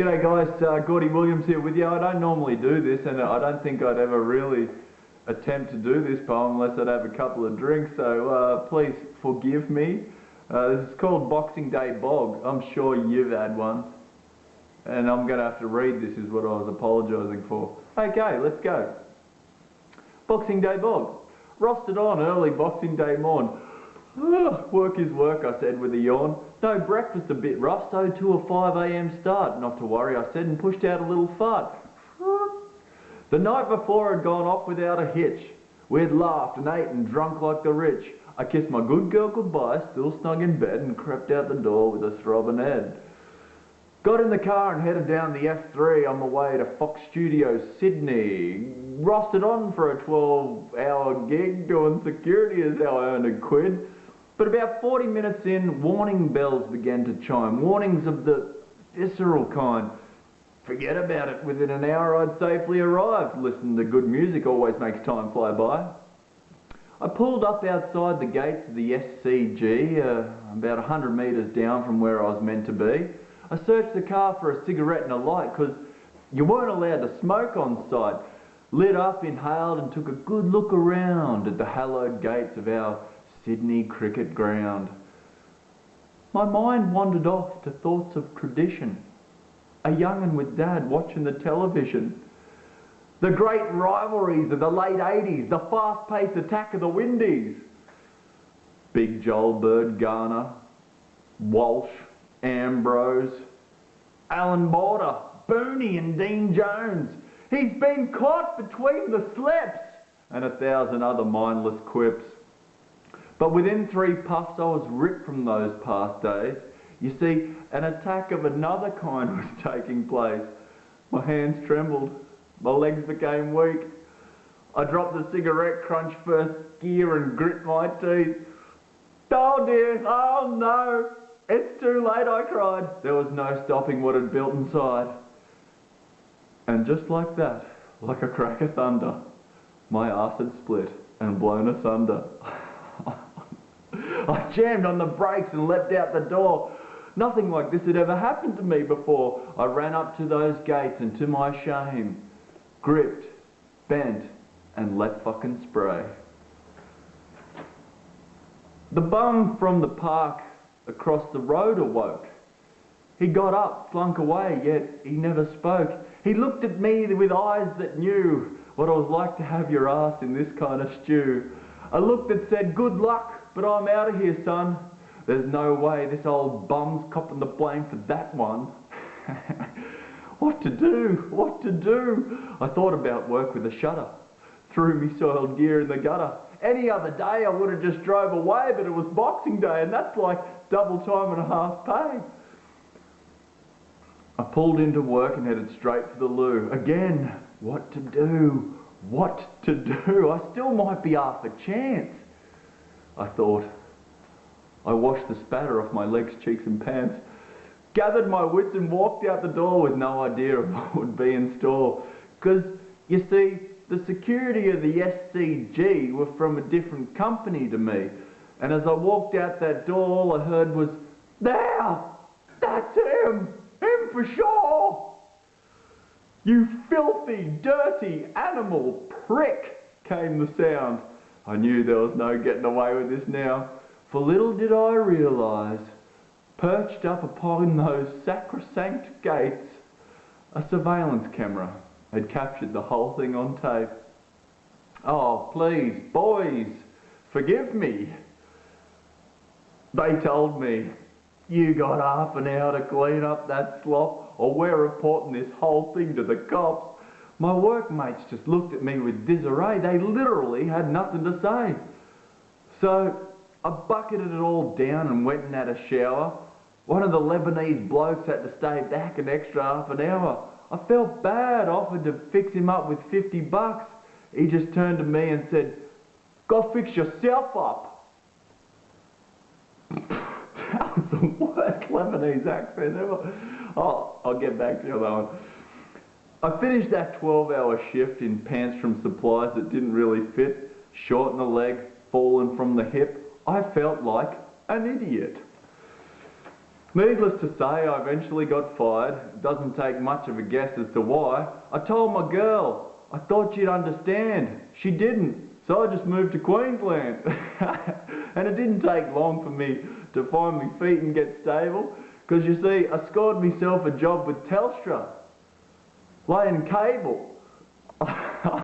G'day guys, Gordy Williams here with you. I don't normally do this, and I don't think I'd ever really attempt to do this poem unless I'd have a couple of drinks, so please forgive me. This is called Boxing Day Bog. I'm sure you've had one, and I'm going to have to read this is what I was apologising for. Okay, let's go. Boxing Day Bog. Rostered on early Boxing Day morn. Work is work, I said with a yawn. No breakfast, a bit rough, so to a 5 AM start. Not to worry, I said, and pushed out a little fart. The night before had gone off without a hitch. We'd laughed and ate and drunk like the rich. I kissed my good girl goodbye, still snug in bed, and crept out the door with a throbbing head. Got in the car and headed down the F3 on my way to Fox Studios, Sydney. Rostered on for a 12-hour gig doing security is how I earned a quid. But about 40 minutes in, warning bells began to chime. Warnings of the visceral kind. Forget about it, within an hour I'd safely arrived. Listening to good music always makes time fly by. I pulled up outside the gates of the SCG, about 100 metres down from where I was meant to be. I searched the car for a cigarette and a light, because you weren't allowed to smoke on site. Lit up, inhaled, and took a good look around at the hallowed gates of our Sydney cricket ground. My mind wandered off to thoughts of tradition. A young'un with Dad watching the television. The great rivalries of the late 80s, the fast-paced attack of the Windies. Big Joel Bird Garner, Walsh, Ambrose, Alan Border, Booney and Dean Jones. He's been caught between the slips, and 1,000 other mindless quips. But within 3 puffs I was ripped from those past days. You see, an attack of another kind was taking place. My hands trembled, my legs became weak. I dropped the cigarette, crunched first gear and grit my teeth. Oh dear, oh no, it's too late, I cried. There was no stopping what had built inside. And just like that, like a crack of thunder, my arse had split and blown asunder. I jammed on the brakes and leapt out the door. Nothing like this had ever happened to me before. I ran up to those gates and to my shame, gripped, bent, and let fucking spray. The bum from the park across the road awoke. He got up, slunk away, yet he never spoke. He looked at me with eyes that knew what it was like to have your ass in this kind of stew. A look that said, good luck, but I'm out of here, son. There's no way this old bum's copping the blame for that one. What to do? What to do? I thought about work with a shudder. Threw me soiled gear in the gutter. Any other day I would have just drove away, but it was Boxing Day, and that's like double time and a half pay. I pulled into work and headed straight for the loo. Again, what to do? What to do? I still might be half a chance, I thought. I washed the spatter off my legs, cheeks and pants, gathered my wits and walked out the door with no idea of what would be in store. Because, you see, the security of the SCG were from a different company to me. And as I walked out that door, all I heard was, there! That's him! Him for sure! You filthy, dirty animal prick, came the sound. I knew there was no getting away with this now, for little did I realise, perched up upon those sacrosanct gates, a surveillance camera had captured the whole thing on tape. Oh, please, boys, forgive me. They told me, you got half an hour to clean up that slop, or we're reporting this whole thing to the cops. My workmates just looked at me with disarray. They literally had nothing to say. So I bucketed it all down and went and had a shower. One of the Lebanese blokes had to stay back an extra half an hour. I felt bad, offered to fix him up with $50. He just turned to me and said, go fix yourself up. That was the worst Lebanese accent ever. Oh, I'll get back to you on that one. I finished that 12-hour shift in pants from supplies that didn't really fit, short in the leg, fallen from the hip. I felt like an idiot. Needless to say, I eventually got fired. It doesn't take much of a guess as to why. I told my girl. I thought she'd understand. She didn't. So I just moved to Queensland. And it didn't take long for me to find my feet and get stable. Because you see, I scored myself a job with Telstra, laying cable.